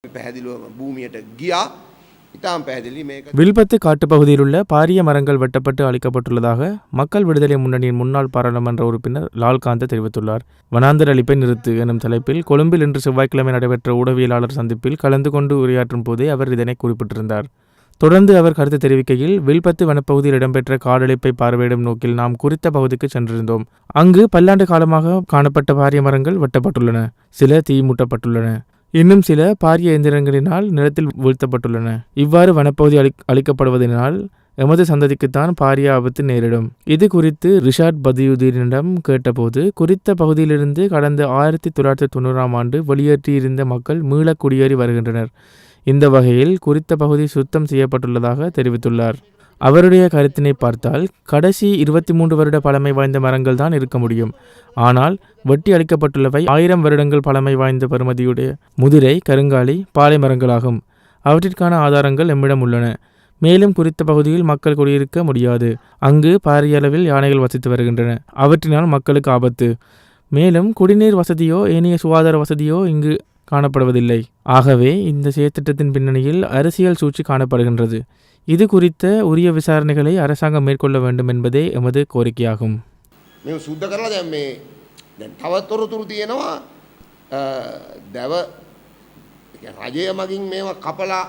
පැහැදිලිව භූමියට ගියා. ඉතාම පැහැදිලි මේක. வில்பத்து காட்டுப்பகுதியில் உள்ள பாரிய மரங்கள் வெட்டப்பட்டு அழிக்கப்பட்டுள்ளதாக மக்கள் விடுதலை முன்னணியின் முன்னாள் பாராளுமன்ற உறுப்பினர் லால்காந்த தெரிவித்துள்ளார். வனாந்தர் அழிப்பை நிறுத்து எனும் தலைப்பில் கொழும்பில் இன்று செவ்வாய்க்கிழமை நடைபெற்ற ஊடகவியலாளர் சந்திப்பில் கலந்து கொண்டு உரையாற்றும் போதே அவர் இதனை குறிப்பிட்டிருந்தார். தொடர்ந்து அவர் கருத்து தெரிவிக்கையில், வில்பத்து வனப்பகுதியில் இடம்பெற்ற காடழிப்பை பார்வையிடும் நோக்கில் நாம் குறித்த பகுதிக்கு சென்றிருந்தோம். அங்கு பல்லாண்டு காலமாக காணப்பட்ட பாரிய மரங்கள் வெட்டப்பட்டுள்ளன, சில தீ மூட்டப்பட்டுள்ளன, இன்னும் சில பாரிய இயந்திரங்களினால் நிலத்தில் வீழ்த்தப்பட்டுள்ளன. இவ்வாறு வனப்பகுதி அழிக்கப்படுவதனால் எமது சந்ததிக்குத்தான் பாரிய ஆபத்து நேரிடும். இது குறித்து ரிஷாட் பதியுதீனிடம் கேட்டபோது, குறித்த பகுதியிலிருந்து கடந்த 1990ஆம் ஆண்டு வெளியேற்றியிருந்த மக்கள் மீள குடியேறி வருகின்றனர். இந்த வகையில் குறித்த பகுதி சுத்தம் செய்யப்பட்டுள்ளதாக தெரிவித்துள்ளார். அவருடைய கருத்தினை பார்த்தால் கடைசி 23 வருட பழமை வாய்ந்த மரங்கள் தான் இருக்க முடியும். ஆனால் வெட்டி அளிக்கப்பட்டுள்ளவை 1000 வருடங்கள் பழமை வாய்ந்த பெறுமதியுடைய முதிரை, கருங்காலி, பாலை மரங்களாகும். அவற்றிற்கான ஆதாரங்கள் எம்மிடம் உள்ளன. மேலும் குறித்த பகுதியில் மக்கள் குடியிருக்க முடியாது. அங்கு பாரிய அளவில் யானைகள் வசித்து வருகின்றன. அவற்றினால் மக்களுக்கு ஆபத்து. மேலும் குடிநீர் வசதியோ ஏனைய சுகாதார வசதியோ இங்கு காணப்படுவதில்லை. ஆகவே இந்த செயற்திட்டத்தின் பின்னணியில் அரசியல் சூழ்ச்சி காணப்படுகின்றது. இது குறித்த உரிய விசாரணைகளை அரசாங்கம் மேற்கொள்ள வேண்டும் என்பதே எமது கோரிக்கையாகும். මේ සුද්ධ කරලා දැන් මේ දැන් තවත් තොරතුරු තියෙනවා. දැව රජය මගින් මේවා කපලා